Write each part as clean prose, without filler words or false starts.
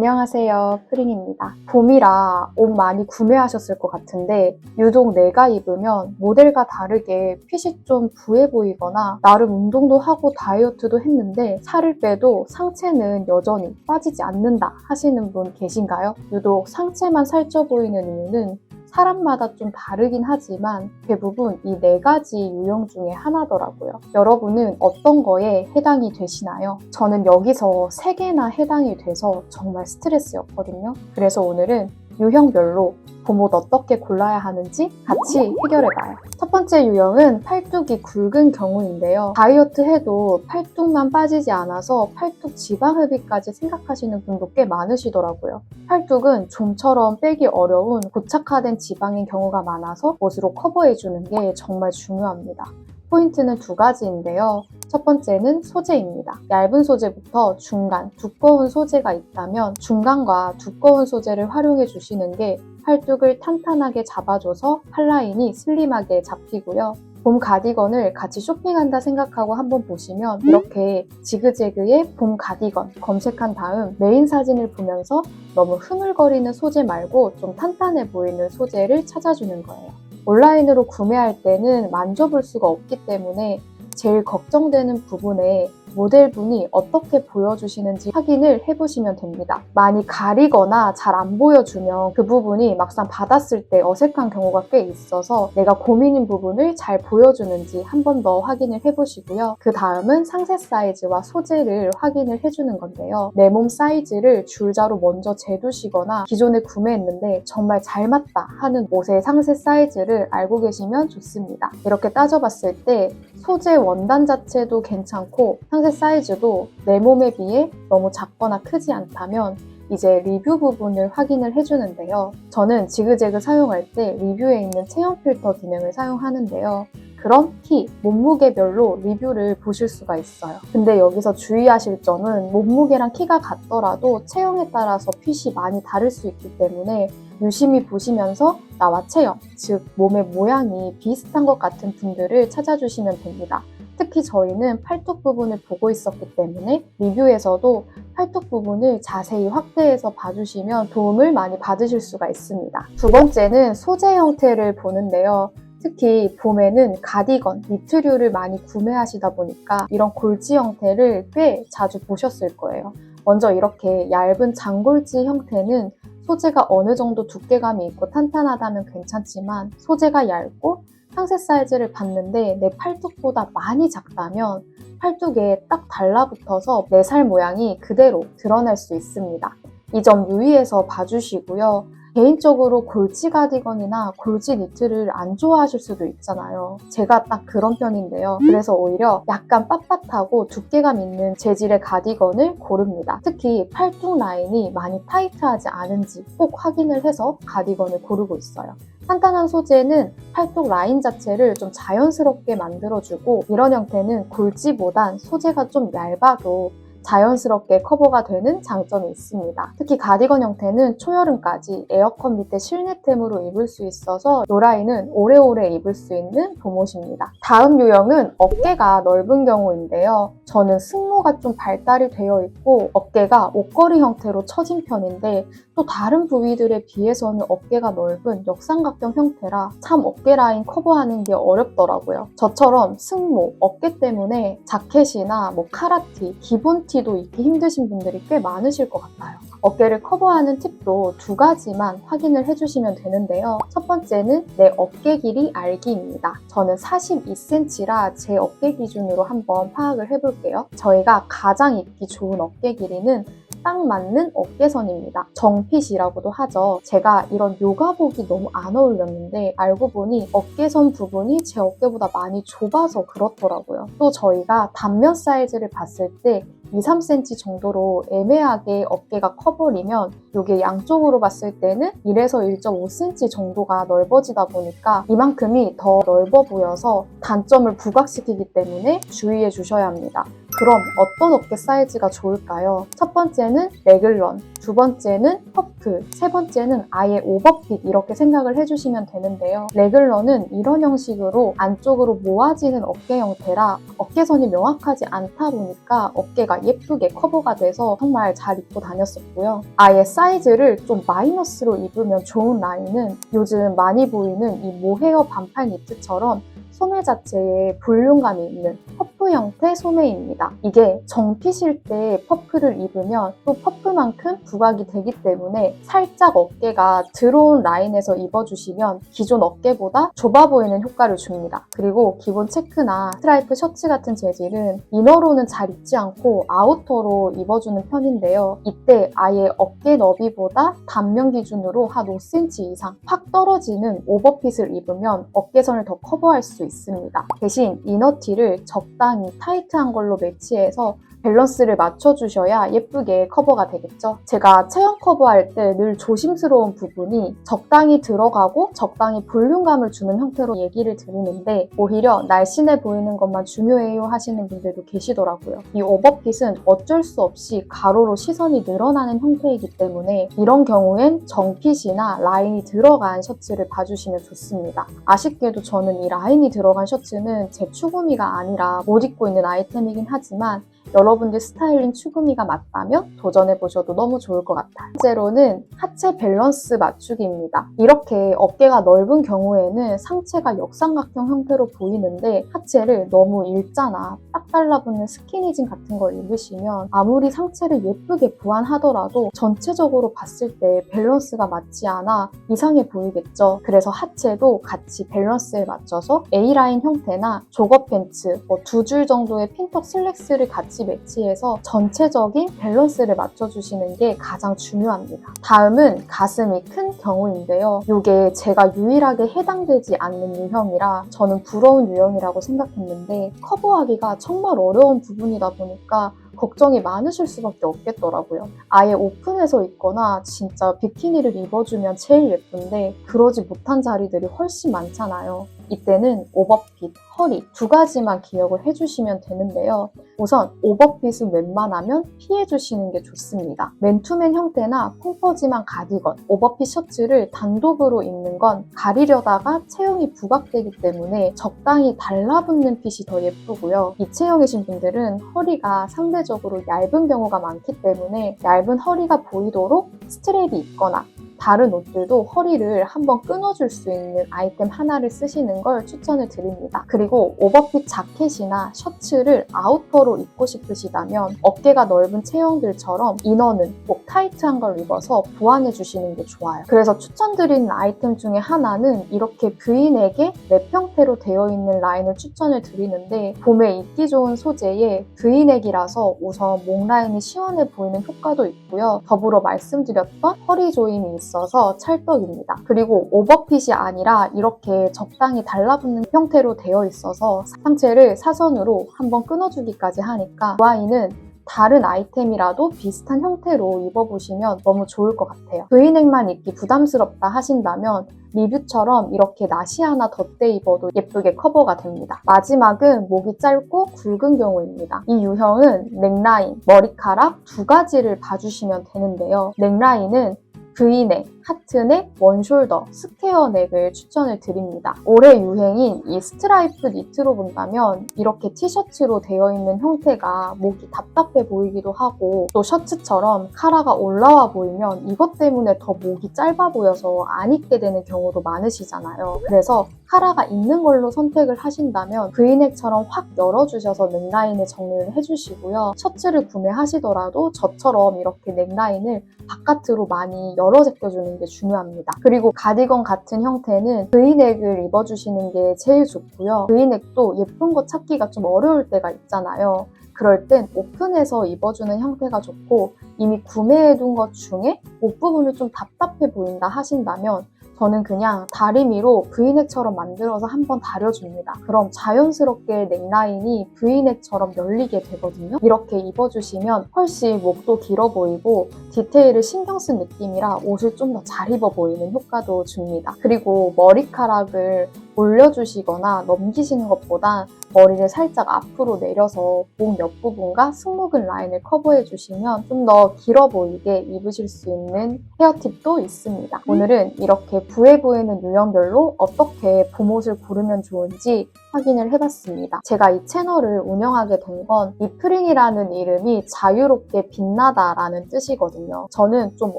안녕하세요, 프린입니다. 봄이라 옷 많이 구매하셨을 것 같은데 유독 내가 입으면 모델과 다르게 핏이 좀 부해 보이거나 나름 운동도 하고 다이어트도 했는데 살을 빼도 상체는 여전히 빠지지 않는다 하시는 분 계신가요? 유독 상체만 살쪄 보이는 이유는 사람마다 좀 다르긴 하지만 대부분 이 4가지 유형 중에 하나더라고요. 여러분은 어떤 거에 해당이 되시나요? 저는 여기서 3개나 해당이 돼서 정말 스트레스였거든요. 그래서 오늘은 유형별로 봄옷 어떻게 골라야 하는지 같이 해결해봐요. 첫 번째 유형은 팔뚝이 굵은 경우인데요. 다이어트 해도 팔뚝만 빠지지 않아서 팔뚝 지방 흡입까지 생각하시는 분도 꽤 많으시더라고요. 팔뚝은 좀처럼 빼기 어려운 고착화된 지방인 경우가 많아서 옷으로 커버해주는 게 정말 중요합니다. 포인트는 2가지인데요. 첫 번째는 소재입니다. 얇은 소재부터 중간, 두꺼운 소재가 있다면 중간과 두꺼운 소재를 활용해 주시는 게 팔뚝을 탄탄하게 잡아줘서 팔라인이 슬림하게 잡히고요. 봄 가디건을 같이 쇼핑한다 생각하고 한번 보시면 이렇게 지그재그의 봄 가디건 검색한 다음 메인 사진을 보면서 너무 흐물거리는 소재 말고 좀 탄탄해 보이는 소재를 찾아주는 거예요. 온라인으로 구매할 때는 만져볼 수가 없기 때문에 제일 걱정되는 부분에 모델분이 어떻게 보여주시는지 확인을 해보시면 됩니다. 많이 가리거나 잘 안 보여주면 그 부분이 막상 받았을 때 어색한 경우가 꽤 있어서 내가 고민인 부분을 잘 보여주는지 한 번 더 확인을 해보시고요. 그 다음은 상세 사이즈와 소재를 확인을 해주는 건데요. 내 몸 사이즈를 줄자로 먼저 재두시거나 기존에 구매했는데 정말 잘 맞다 하는 옷의 상세 사이즈를 알고 계시면 좋습니다. 이렇게 따져봤을 때 소재 원단 자체도 괜찮고 상세 사이즈도 내 몸에 비해 너무 작거나 크지 않다면 이제 리뷰 부분을 확인을 해주는데요. 저는 지그재그 사용할 때 리뷰에 있는 체형 필터 기능을 사용하는데요. 그럼 키, 몸무게별로 리뷰를 보실 수가 있어요. 근데 여기서 주의하실 점은 몸무게랑 키가 같더라도 체형에 따라서 핏이 많이 다를 수 있기 때문에 유심히 보시면서 나와 체형, 즉 몸의 모양이 비슷한 것 같은 분들을 찾아주시면 됩니다. 특히 저희는 팔뚝 부분을 보고 있었기 때문에 리뷰에서도 팔뚝 부분을 자세히 확대해서 봐주시면 도움을 많이 받으실 수가 있습니다. 2번째는 소재 형태를 보는데요. 특히 봄에는 가디건, 니트류를 많이 구매하시다 보니까 이런 골지 형태를 꽤 자주 보셨을 거예요. 먼저 이렇게 얇은 장골지 형태는 소재가 어느 정도 두께감이 있고 탄탄하다면 괜찮지만 소재가 얇고 상세 사이즈를 봤는데 내 팔뚝보다 많이 작다면 팔뚝에 딱 달라붙어서 내 살 모양이 그대로 드러날 수 있습니다. 이 점 유의해서 봐주시고요. 개인적으로 골지 가디건이나 골지 니트를 안 좋아하실 수도 있잖아요. 제가 딱 그런 편인데요. 그래서 오히려 약간 빳빳하고 두께감 있는 재질의 가디건을 고릅니다. 특히 팔뚝 라인이 많이 타이트하지 않은지 꼭 확인을 해서 가디건을 고르고 있어요. 탄탄한 소재는 팔뚝 라인 자체를 좀 자연스럽게 만들어주고 이런 형태는 골지보단 소재가 좀 얇아도 자연스럽게 커버가 되는 장점이 있습니다. 특히 가디건 형태는 초여름까지 에어컨 밑에 실내템으로 입을 수 있어서 이 라인은 오래오래 입을 수 있는 봄옷입니다. 다음 유형은 어깨가 넓은 경우인데요. 저는 승모가 좀 발달이 되어 있고 어깨가 옷걸이 형태로 처진 편인데 또 다른 부위들에 비해서는 어깨가 넓은 역삼각형 형태라 참 어깨 라인 커버하는 게 어렵더라고요. 저처럼 승모, 어깨 때문에 자켓이나 카라티, 기본 티도 입기 힘드신 분들이 꽤 많으실 것 같아요. 어깨를 커버하는 팁도 2가지만 확인을 해주시면 되는데요. 첫 번째는 내 어깨 길이 알기입니다. 저는 42cm라 제 어깨 기준으로 한번 파악을 해볼게요. 저희가 가장 입기 좋은 어깨 길이는 딱 맞는 어깨선입니다. 정핏이라고도 하죠. 제가 이런 요가복이 너무 안 어울렸는데 알고 보니 어깨선 부분이 제 어깨보다 많이 좁아서 그렇더라고요. 또 저희가 단면 사이즈를 봤을 때 2-3cm 정도로 애매하게 어깨가 커버리면 이게 양쪽으로 봤을 때는 1에서 1.5cm 정도가 넓어지다 보니까 이만큼이 더 넓어 보여서 단점을 부각시키기 때문에 주의해 주셔야 합니다. 그럼 어떤 어깨 사이즈가 좋을까요? 첫 번째는 레글런, 두 번째는 퍼프, 세 번째는 아예 오버핏 이렇게 생각을 해주시면 되는데요. 레글런은 이런 형식으로 안쪽으로 모아지는 어깨 형태라 어깨선이 명확하지 않다 보니까 어깨가 예쁘게 커버가 돼서 정말 잘 입고 다녔었고요. 아예 사이즈를 좀 마이너스로 입으면 좋은 라인은 요즘 많이 보이는 이 모헤어 반팔 니트처럼 소매 자체에 볼륨감이 있는 퍼프 형태 소매입니다. 이게 정핏일 때 퍼프를 입으면 또 퍼프만큼 부각이 되기 때문에 살짝 어깨가 들어온 라인에서 입어주시면 기존 어깨보다 좁아 보이는 효과를 줍니다. 그리고 기본 체크나 스트라이프 셔츠 같은 재질은 이너로는 잘 입지 않고 아우터로 입어주는 편인데요. 이때 아예 어깨 너비보다 단면 기준으로 한 5cm 이상 팍 떨어지는 오버핏을 입으면 어깨선을 더 커버할 수 있습니다. 대신 이너티를 적당히 타이트한 걸로 매치해서 밸런스를 맞춰주셔야 예쁘게 커버가 되겠죠. 제가 체형 커버할 때 늘 조심스러운 부분이 적당히 들어가고 적당히 볼륨감을 주는 형태로 얘기를 드리는데 오히려 날씬해 보이는 것만 중요해요 하시는 분들도 계시더라고요. 이 오버핏은 어쩔 수 없이 가로로 시선이 늘어나는 형태이기 때문에 이런 경우엔 정핏이나 라인이 들어간 셔츠를 봐주시면 좋습니다. 아쉽게도 저는 이 라인이 들어간 셔츠는 제 추구미가 아니라 못 입고 있는 아이템이긴 하지만 여러분들 스타일링 추구미가 맞다면 도전해보셔도 너무 좋을 것 같아요. 번째로는 하체 밸런스 맞추기입니다. 이렇게 어깨가 넓은 경우에는 상체가 역삼각형 형태로 보이는데 하체를 너무 일자나 딱 달라붙는 스키니진 같은 걸 입으시면 아무리 상체를 예쁘게 보완하더라도 전체적으로 봤을 때 밸런스가 맞지 않아 이상해 보이겠죠. 그래서 하체도 같이 밸런스에 맞춰서 A라인 형태나 조거 팬츠, 두 줄 정도의 핀턱 슬랙스를 같이 매치해서 전체적인 밸런스를 맞춰주시는 게 가장 중요합니다. 다음은 가슴이 큰 경우인데요. 이게 제가 유일하게 해당되지 않는 유형이라 저는 부러운 유형이라고 생각했는데 커버하기가 정말 어려운 부분이다 보니까 걱정이 많으실 수밖에 없겠더라고요. 아예 오픈해서 입거나 진짜 비키니를 입어주면 제일 예쁜데 그러지 못한 자리들이 훨씬 많잖아요. 이때는 오버핏, 허리 두 가지만 기억을 해주시면 되는데요. 우선 오버핏은 웬만하면 피해주시는 게 좋습니다. 맨투맨 형태나 펑퍼짐한 가디건, 오버핏 셔츠를 단독으로 입는 건 가리려다가 체형이 부각되기 때문에 적당히 달라붙는 핏이 더 예쁘고요. 이 체형이신 분들은 허리가 상대적으로 얇은 경우가 많기 때문에 얇은 허리가 보이도록 스트랩이 있거나 다른 옷들도 허리를 한번 끊어줄 수 있는 아이템 하나를 쓰시는 걸 추천을 드립니다. 그리고 오버핏 자켓이나 셔츠를 아우터로 입고 싶으시다면 어깨가 넓은 체형들처럼 이너는 꼭 타이트한 걸 입어서 보완해 주시는 게 좋아요. 그래서 추천드리는 아이템 중에 하나는 이렇게 V넥에 랩 형태로 되어 있는 라인을 추천을 드리는데 봄에 입기 좋은 소재의 V넥이라서 우선 목 라인이 시원해 보이는 효과도 있고요. 더불어 말씀드렸던 허리 조임이 있어서 찰떡입니다. 그리고 오버핏이 아니라 이렇게 적당히 달라붙는 형태로 되어 있어서 상체를 사선으로 한번 끊어주기까지 하니까 이 아이는 다른 아이템이라도 비슷한 형태로 입어보시면 너무 좋을 것 같아요. V넥만 입기 부담스럽다 하신다면 리뷰처럼 이렇게 나시 하나 덧대 입어도 예쁘게 커버가 됩니다. 마지막은 목이 짧고 굵은 경우입니다. 이 유형은 넥라인, 머리카락 두 가지를 봐주시면 되는데요. 넥라인은 V넥, 하트넥, 원숄더, 스퀘어 넥을 추천을 드립니다. 올해 유행인 이 스트라이프 니트로 본다면 이렇게 티셔츠로 되어 있는 형태가 목이 답답해 보이기도 하고 또 셔츠처럼 카라가 올라와 보이면 이것 때문에 더 목이 짧아 보여서 안 입게 되는 경우도 많으시잖아요. 그래서 카라가 있는 걸로 선택을 하신다면 V넥처럼 확 열어주셔서 넥라인을 정리를 해주시고요. 셔츠를 구매하시더라도 저처럼 이렇게 넥라인을 바깥으로 많이 열어 제껴주는 게 중요합니다. 그리고 가디건 같은 형태는 V넥을 입어주시는 게 제일 좋고요. V넥도 예쁜 거 찾기가 좀 어려울 때가 있잖아요. 그럴 땐 오픈해서 입어주는 형태가 좋고 이미 구매해둔 것 중에 목 부분이 좀 답답해 보인다 하신다면 저는 그냥 다리미로 V넥처럼 만들어서 한번 다려줍니다. 그럼 자연스럽게 넥라인이 V넥처럼 열리게 되거든요. 이렇게 입어주시면 훨씬 목도 길어 보이고 디테일을 신경 쓴 느낌이라 옷을 좀 더 잘 입어 보이는 효과도 줍니다. 그리고 머리카락을 올려주시거나 넘기시는 것보다 머리를 살짝 앞으로 내려서 목 옆부분과 승모근 라인을 커버해 주시면 좀 더 길어 보이게 입으실 수 있는 헤어팁도 있습니다. 오늘은 이렇게 부해 보이는 유형별로 어떻게 봄옷을 고르면 좋은지 확인을 해봤습니다. 제가 이 채널을 운영하게 된 건 이프링이라는 이름이 자유롭게 빛나다라는 뜻이거든요. 저는 좀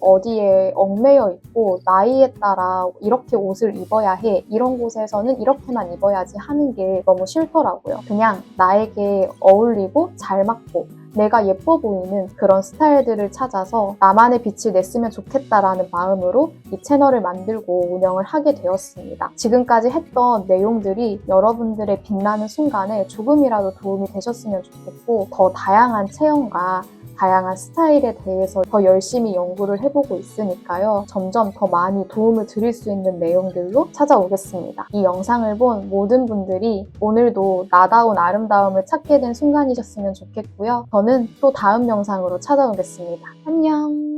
어디에 얽매여 있고 나이에 따라 이렇게 옷을 입어야 해, 이런 곳에서는 이렇게만 입어야지 하는 게 너무 싫더라고요. 그냥 나에게 어울리고 잘 맞고 내가 예뻐 보이는 그런 스타일들을 찾아서 나만의 빛을 냈으면 좋겠다라는 마음으로 이 채널을 만들고 운영을 하게 되었습니다. 지금까지 했던 내용들이 여러분들의 빛나는 순간에 조금이라도 도움이 되셨으면 좋겠고, 더 다양한 체형과 다양한 스타일에 대해서 더 열심히 연구를 해보고 있으니까요. 점점 더 많이 도움을 드릴 수 있는 내용들로 찾아오겠습니다. 이 영상을 본 모든 분들이 오늘도 나다운 아름다움을 찾게 된 순간이셨으면 좋겠고요. 저는 또 다음 영상으로 찾아오겠습니다. 안녕!